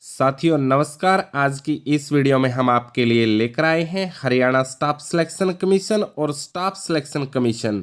साथियों नमस्कार। आज की इस वीडियो में हम आपके लिए लेकर आए हैं हरियाणा स्टाफ सिलेक्शन कमीशन और स्टाफ सिलेक्शन कमीशन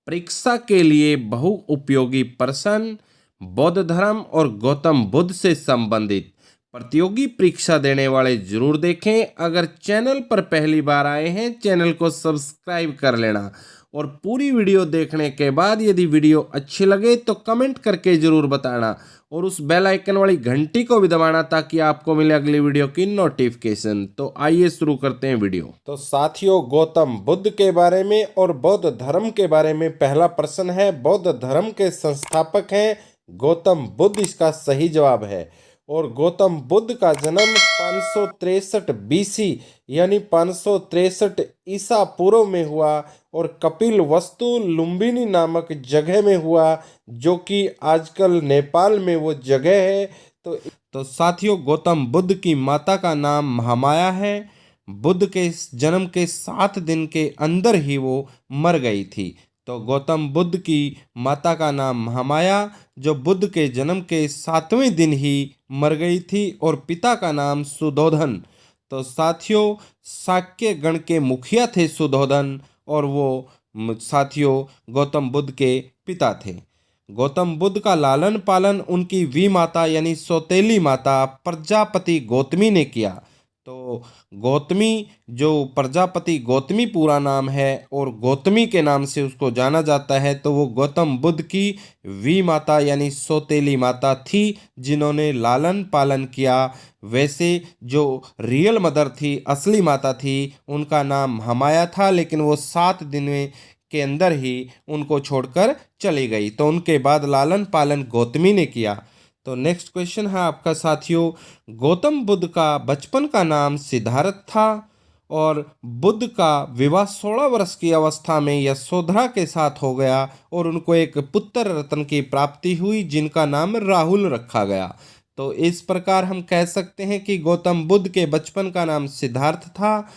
परीक्षा के लिए बहु उपयोगी प्रश्न बौद्ध धर्म और गौतम बुद्ध से संबंधित प्रतियोगी परीक्षा देने वाले जरूर देखें। अगर चैनल पर पहली बार आए हैं चैनल को सब्सक्राइब कर लेना और पूरी वीडियो देखने के बाद यदि वीडियो अच्छी लगे तो कमेंट करके जरूर बताना और उस बेल आइकन वाली घंटी को भी दबाना ताकि आपको मिले अगली वीडियो की नोटिफिकेशन। तो आइए शुरू करते हैं वीडियो। तो साथियों, गौतम बुद्ध के बारे में और बौद्ध धर्म के बारे में पहला प्रश्न है। बौद्ध धर्म के संस्थापक हैं गौतम बुद्ध, इसका सही जवाब है। और गौतम बुद्ध का जन्म 563 बीसी यानी 563 ईसा पूर्व में हुआ और कपिल वस्तु लुम्बिनी नामक जगह में हुआ, जो कि आजकल नेपाल में वो जगह है। तो साथियों, गौतम बुद्ध की माता का नाम महामाया है। बुद्ध के जन्म के 7 दिन के अंदर ही वो मर गई थी। तो गौतम बुद्ध की माता का नाम महामाया, जो बुद्ध के जन्म के 7वें दिन ही मर गई थी, और पिता का नाम सुधोधन। तो साथियों, शाक्य गण के मुखिया थे सुधोधन, और वो साथियों गौतम बुद्ध के पिता थे। गौतम बुद्ध का लालन पालन उनकी वी माता यानी सौतेली माता प्रजापति गौतमी ने किया। तो गौतमी, जो प्रजापति गौतमी पूरा नाम है और गौतमी के नाम से उसको जाना जाता है, तो वो गौतम बुद्ध की वी माता यानी सौतेली माता थी जिन्होंने लालन पालन किया। वैसे जो रियल मदर थी, असली माता थी, उनका नाम हमाया था, लेकिन वो 7 दिन के अंदर ही उनको छोड़कर चली गई। तो उनके बाद लालन पालन गौतमी ने किया। तो नेक्स्ट क्वेश्चन है आपका साथियों, गौतम बुद्ध का बचपन का नाम सिद्धार्थ था और बुद्ध का विवाह 16 वर्ष की अवस्था में यशोधरा के साथ हो गया और उनको एक पुत्र रत्न की प्राप्ति हुई जिनका नाम राहुल रखा गया। तो इस प्रकार हम कह सकते हैं कि गौतम बुद्ध के बचपन का नाम सिद्धार्थ था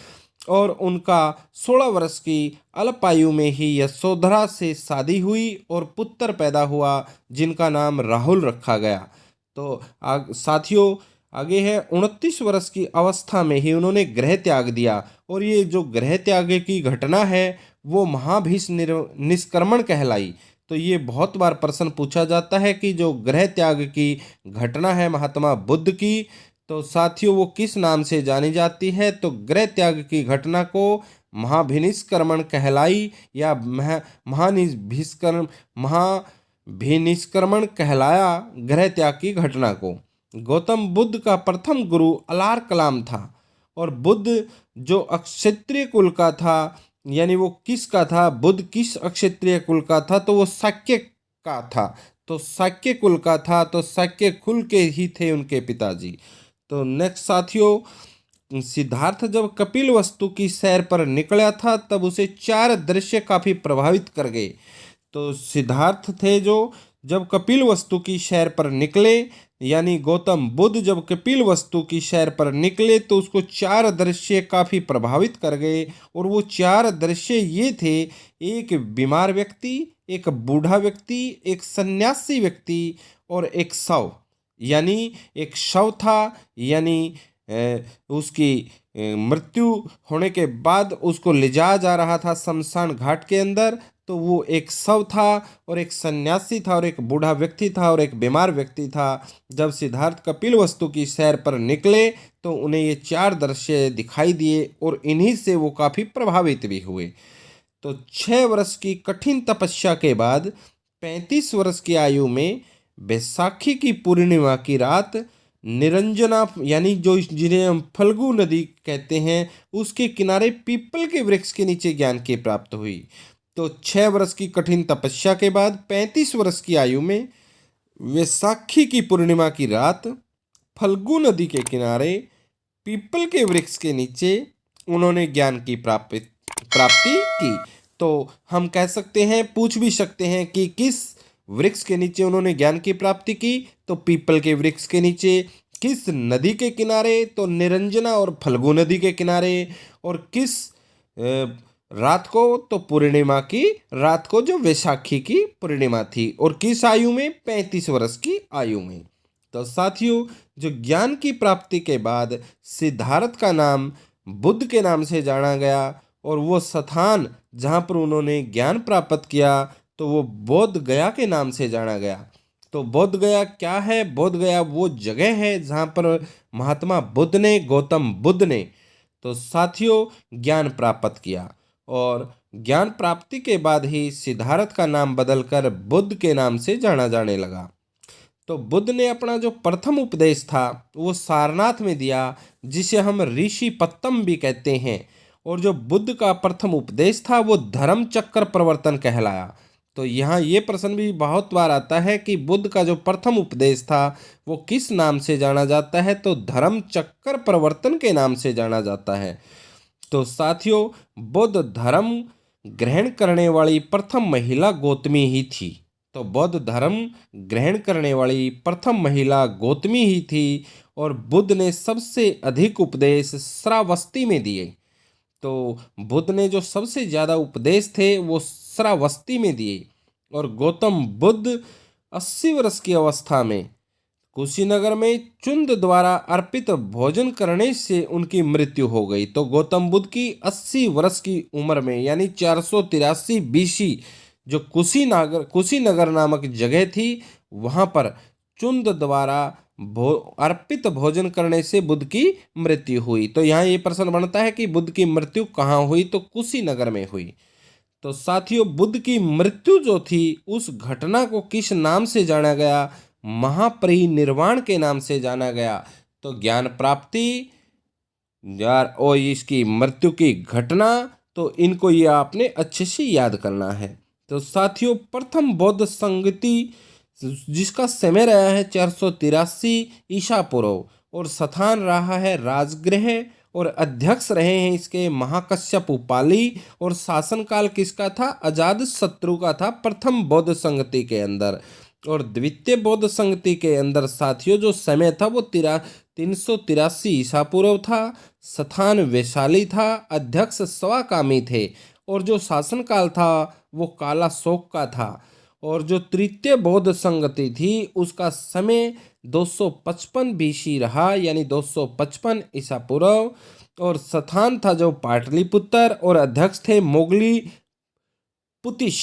और उनका 16 वर्ष की अल्पायु में ही यशोधरा से शादी हुई और पुत्र पैदा हुआ जिनका नाम राहुल रखा गया। तो साथियों, आगे है 29 वर्ष की अवस्था में ही उन्होंने गृह त्याग दिया, और ये जो गृह त्याग की घटना है वो महाभीष निष्क्रमण कहलाई। तो ये बहुत बार प्रश्न पूछा जाता है कि जो गृह त्याग की घटना है महात्मा बुद्ध की, तो साथियों वो किस नाम से जानी जाती है। तो गृह त्याग की घटना को महाभिनिष्क्रमण कहलाई या महाभिनिष्क्रमण कहलाया गृह त्याग की घटना को। गौतम बुद्ध का प्रथम गुरु अलार कलाम था और बुद्ध जो अक्षत्रिय कुल का था, यानी वो किसका था, बुद्ध किस अक्षत्रिय कुल का था, तो वो शाक्य का था। तो शाक्य कुल का था, तो शाक्य कुल के ही थे उनके पिताजी। तो नेक्स्ट साथियों, सिद्धार्थ जब कपिल वस्तु की सैर पर निकला था तब उसे 4 दृश्य काफी प्रभावित कर गए। तो सिद्धार्थ थे जो जब कपिल वस्तु की सैर पर निकले, यानी गौतम बुद्ध जब कपिल वस्तु की सैर पर निकले तो उसको 4 दृश्य काफी प्रभावित कर गए। और वो 4 दृश्य ये थे, एक बीमार व्यक्ति, एक बूढ़ा व्यक्ति, एक सन्यासी व्यक्ति और एक शव। यानी एक शव था, यानी उसकी मृत्यु होने के बाद उसको ले जाया जा रहा था शमशान घाट के अंदर, तो वो एक शव था और एक सन्यासी था और एक बूढ़ा व्यक्ति था और एक बीमार व्यक्ति था। जब सिद्धार्थ कपिल वस्तु की सैर पर निकले तो उन्हें ये 4 दृश्य दिखाई दिए और इन्हीं से वो काफ़ी प्रभावित भी हुए। तो 6 वर्ष की कठिन तपस्या के बाद 35 वर्ष की आयु में बैसाखी की पूर्णिमा की रात निरंजना, यानी जो जिन्हें हम फल्गु नदी कहते हैं, उसके किनारे पीपल के वृक्ष के नीचे ज्ञान की प्राप्त हुई। तो 6 वर्ष की कठिन तपस्या के बाद 35 वर्ष की आयु में वैसाखी की पूर्णिमा की रात फल्गु नदी के किनारे पीपल के वृक्ष के नीचे उन्होंने ज्ञान की प्राप्ति की। तो हम कह सकते हैं, पूछ भी सकते हैं कि किस वृक्ष के नीचे उन्होंने ज्ञान की प्राप्ति की, तो पीपल के वृक्ष के नीचे। किस नदी के किनारे, तो निरंजना और फल्गु नदी के किनारे। और किस रात को, तो पूर्णिमा की रात को, जो वैशाखी की पूर्णिमा थी। और किस आयु में, 35 वर्ष की आयु में। तो साथियों, जो ज्ञान की प्राप्ति के बाद सिद्धार्थ का नाम बुद्ध के नाम से जाना गया और वो स्थान जहाँ पर उन्होंने ज्ञान प्राप्त किया तो वो बोध गया के नाम से जाना गया। तो बोध गया क्या है? बोध गया वो जगह है जहाँ पर महात्मा बुद्ध ने, गौतम बुद्ध ने तो साथियों ज्ञान प्राप्त किया और ज्ञान प्राप्ति के बाद ही सिद्धार्थ का नाम बदलकर बुद्ध के नाम से जाना जाने लगा। तो बुद्ध ने अपना जो प्रथम उपदेश था वो सारनाथ में दिया, जिसे हम ऋषि पत्तम भी कहते हैं। और जो बुद्ध का प्रथम उपदेश था वो धर्म चक्र प्रवर्तन कहलाया। तो यहाँ ये प्रश्न भी बहुत बार आता है कि बुद्ध का जो प्रथम उपदेश था वो किस नाम से जाना जाता है? तो धर्म चक्र प्रवर्तन के नाम से जाना जाता है। तो साथियों, बौद्ध धर्म ग्रहण करने वाली प्रथम महिला गौतमी ही थी। तो बौद्ध धर्म ग्रहण करने वाली प्रथम महिला गौतमी ही थी और बुद्ध ने सबसे अधिक उपदेश श्रावस्ती में दिए। तो बुद्ध ने जो सबसे ज़्यादा उपदेश थे वो श्रावस्ती में दिए और गौतम बुद्ध 80 वर्ष की अवस्था में कुशीनगर में चुंद द्वारा अर्पित भोजन करने से उनकी मृत्यु हो गई। तो गौतम बुद्ध की 80 वर्ष की उम्र में यानी 483 बीसी जो कुशीनगर नामक जगह थी वहाँ पर चुंद द्वारा अर्पित भोजन करने से बुद्ध की मृत्यु हुई। तो यहाँ ये प्रश्न बनता है कि बुद्ध की मृत्यु कहाँ हुई? तो कुशीनगर में हुई। तो साथियों, बुद्ध की मृत्यु जो थी उस घटना को किस नाम से जाना गया? महापरिनिर्वाण के नाम से जाना गया। तो ज्ञान प्राप्ति यार और इसकी मृत्यु की घटना, तो इनको ये आपने अच्छे से याद करना है। तो साथियों, प्रथम बौद्ध संगति जिसका समय रहा है 483 ईसा पूर्व और स्थान रहा है राजगृह और अध्यक्ष रहे हैं इसके महाकश्यप उपाली और शासनकाल किसका था? अजात शत्रु का था प्रथम बौद्ध संगति के अंदर। और द्वितीय बौद्ध संगति के अंदर साथियों जो समय था वो 383 ईसा पूर्व था, स्थान वैशाली था, अध्यक्ष स्वाकामी थे और जो शासनकाल था वो काला शोक का था। और जो तृतीय बौद्ध संगति थी उसका समय 255 बीसी रहा यानी 255 ईसा पूर्व और स्थान था जो पाटलिपुत्र और अध्यक्ष थे मोगली पुतिश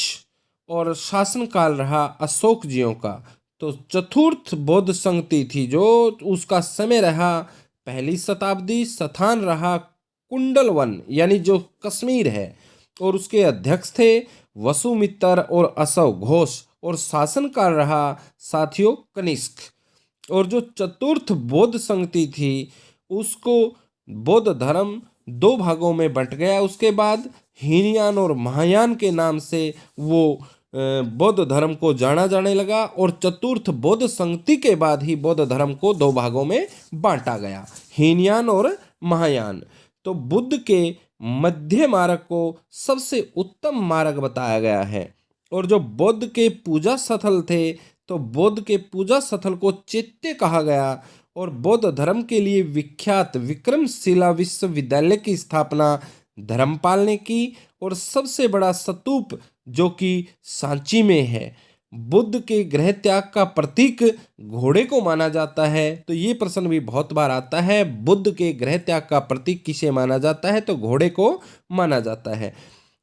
और शासनकाल रहा अशोक जियों का। तो चतुर्थ बौद्ध संगति थी जो उसका समय रहा पहली शताब्दी, स्थान रहा कुंडलवन यानी जो कश्मीर है और उसके अध्यक्ष थे वसुमित्र और अशोक घोष और शासनकाल रहा साथियों कनिष्क। और जो चतुर्थ बौद्ध संगति थी उसको बौद्ध धर्म दो भागों में बंट गया। उसके बाद हीनयान और महायान के नाम से वो बौद्ध धर्म को जाना जाने लगा और चतुर्थ बौद्ध संगति के बाद ही बौद्ध धर्म को दो भागों में बांटा गया, हीनयान और महायान। तो बुद्ध के मध्य मार्ग को सबसे उत्तम मार्ग बताया गया है। और जो बौद्ध के पूजा स्थल थे तो बौद्ध के पूजा स्थल को चैत्य कहा गया और बौद्ध धर्म के लिए विख्यात विक्रमशिला विश्वविद्यालय की स्थापना धर्मपाल ने की और सबसे बड़ा स्तूप जो कि सांची में है बुद्ध के गृह त्याग का प्रतीक घोड़े को माना जाता है। तो ये प्रश्न भी बहुत बार आता है, बुद्ध के गृह त्याग का प्रतीक किसे माना जाता है? तो घोड़े को माना जाता है।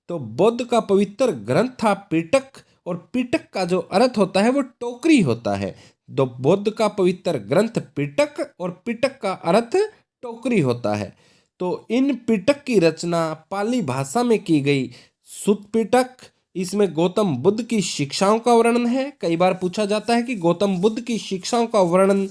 तो बौद्ध का पवित्र ग्रंथ था पिटक और पिटक का जो अर्थ होता है वो टोकरी होता है। तो बौद्ध का पवित्र ग्रंथ पिटक और पिटक का अर्थ टोकरी होता है। तो इन पिटक की रचना पाली भाषा में की गई। सुत्त पिटक, इसमें गौतम बुद्ध की शिक्षाओं का वर्णन है। कई बार पूछा जाता है कि गौतम बुद्ध की शिक्षाओं का वर्णन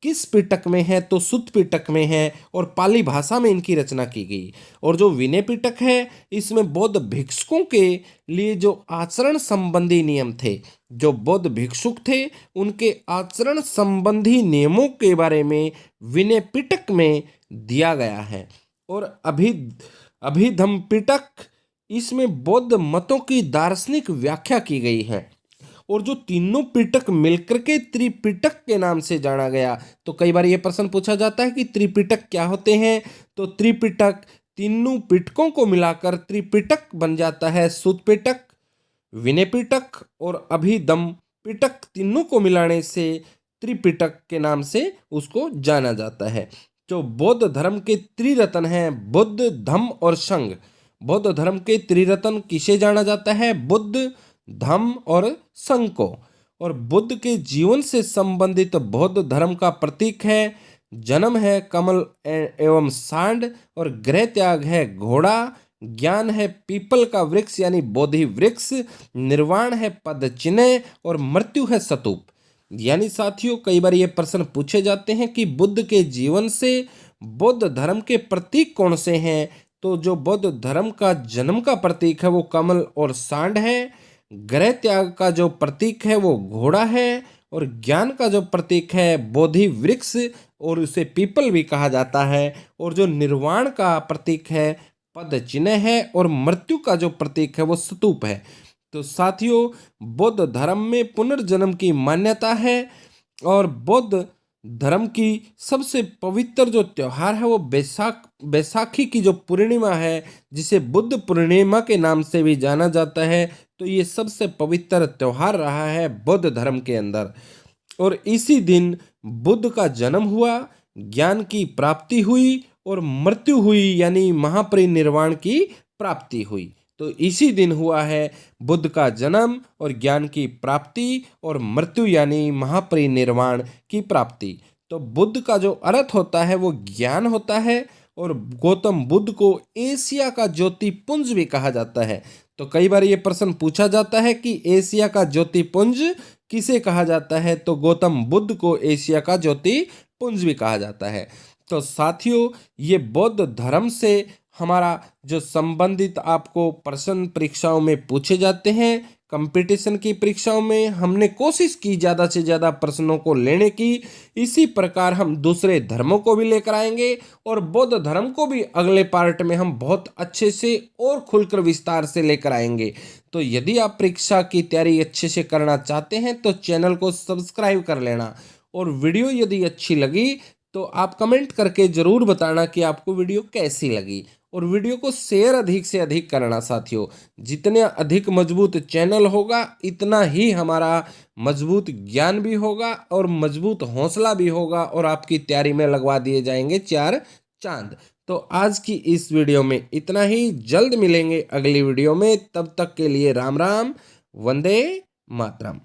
किस पिटक में है? तो सुत्त पिटक में है और पाली भाषा में इनकी रचना की गई। और जो विनय पिटक है इसमें बौद्ध भिक्षुकों के लिए जो आचरण संबंधी नियम थे, जो बौद्ध भिक्षुक थे उनके आचरण संबंधी नियमों के बारे में विनय पिटक में दिया गया है। और अभिधम्म पिटक, इसमें बौद्ध मतों की दार्शनिक व्याख्या की गई है। और जो तीनों पिटक मिलकर के त्रिपिटक के नाम से जाना गया। तो कई बार ये प्रश्न पूछा जाता है कि त्रिपिटक क्या होते हैं? तो त्रिपिटक तीनों पिटकों को मिलाकर त्रिपिटक बन जाता है। सुत्त पिटक, विनय पिटक और अभिधम्म पिटक तीनों को मिलाने से त्रिपिटक के नाम से उसको जाना जाता है। जो बौद्ध धर्म के त्रिरत्न हैं, बुद्ध, धम्म और संघ। बौद्ध धर्म के त्रिरत्न किसे जाना जाता है? बुद्ध, धम्म और संघ को। और बुद्ध के जीवन से संबंधित बौद्ध धर्म का प्रतीक है जन्म है कमल एवं सांड, और गृह त्याग है घोड़ा, ज्ञान है पीपल का वृक्ष यानी बोधि वृक्ष, निर्वाण है पद चिन्ह, और मृत्यु है स्तूप। यानी साथियों, कई बार ये प्रश्न पूछे जाते हैं कि बुद्ध के जीवन से बौद्ध धर्म के प्रतीक कौन से हैं। तो जो बौद्ध धर्म का जन्म का प्रतीक है वो कमल और सांड है, गृह त्याग का जो प्रतीक है वो घोड़ा है, और ज्ञान का जो प्रतीक है बोधि वृक्ष और उसे पीपल भी कहा जाता है, और जो निर्वाण का प्रतीक है पद चिन्ह है, और मृत्यु का जो प्रतीक है वो स्तूप है। तो साथियों, बौद्ध धर्म में पुनर्जन्म की मान्यता है, और बौद्ध धर्म की सबसे पवित्र जो त्योहार है वो बैसाखी की जो पूर्णिमा है, जिसे बुद्ध पूर्णिमा के नाम से भी जाना जाता है। तो ये सबसे पवित्र त्योहार रहा है बौद्ध धर्म के अंदर। और इसी दिन बुद्ध का जन्म हुआ, ज्ञान की प्राप्ति हुई और मृत्यु हुई यानी महापरिनिर्वाण की प्राप्ति हुई। तो इसी दिन हुआ है बुद्ध का जन्म और ज्ञान की प्राप्ति और मृत्यु यानी महापरिनिर्वाण की प्राप्ति। तो बुद्ध का जो अर्थ होता है वो ज्ञान होता है, और गौतम बुद्ध को एशिया का ज्योतिपुंज भी कहा जाता है। तो कई बार ये प्रश्न पूछा जाता है कि एशिया का ज्योतिपुंज किसे कहा जाता है? तो गौतम बुद्ध को एशिया का ज्योतिपुंज भी कहा जाता है। तो साथियों, ये बौद्ध धर्म से हमारा जो संबंधित आपको प्रश्न परीक्षाओं में पूछे जाते हैं, कंपटीशन की परीक्षाओं में हमने कोशिश की ज़्यादा से ज़्यादा प्रश्नों को लेने की। इसी प्रकार हम दूसरे धर्मों को भी लेकर आएंगे, और बौद्ध धर्म को भी अगले पार्ट में हम बहुत अच्छे से और खुलकर विस्तार से लेकर आएंगे। तो यदि आप परीक्षा की तैयारी अच्छे से करना चाहते हैं तो चैनल को सब्सक्राइब कर लेना, और वीडियो यदि अच्छी लगी तो आप कमेंट करके ज़रूर बताना कि आपको वीडियो कैसी लगी, और वीडियो को शेयर अधिक से अधिक करना। साथियों, जितने अधिक मजबूत चैनल होगा इतना ही हमारा मजबूत ज्ञान भी होगा और मजबूत हौसला भी होगा, और आपकी तैयारी में लगवा दिए जाएंगे 4 चांद। तो आज की इस वीडियो में इतना ही, जल्द मिलेंगे अगली वीडियो में। तब तक के लिए राम राम, वंदे मातरम।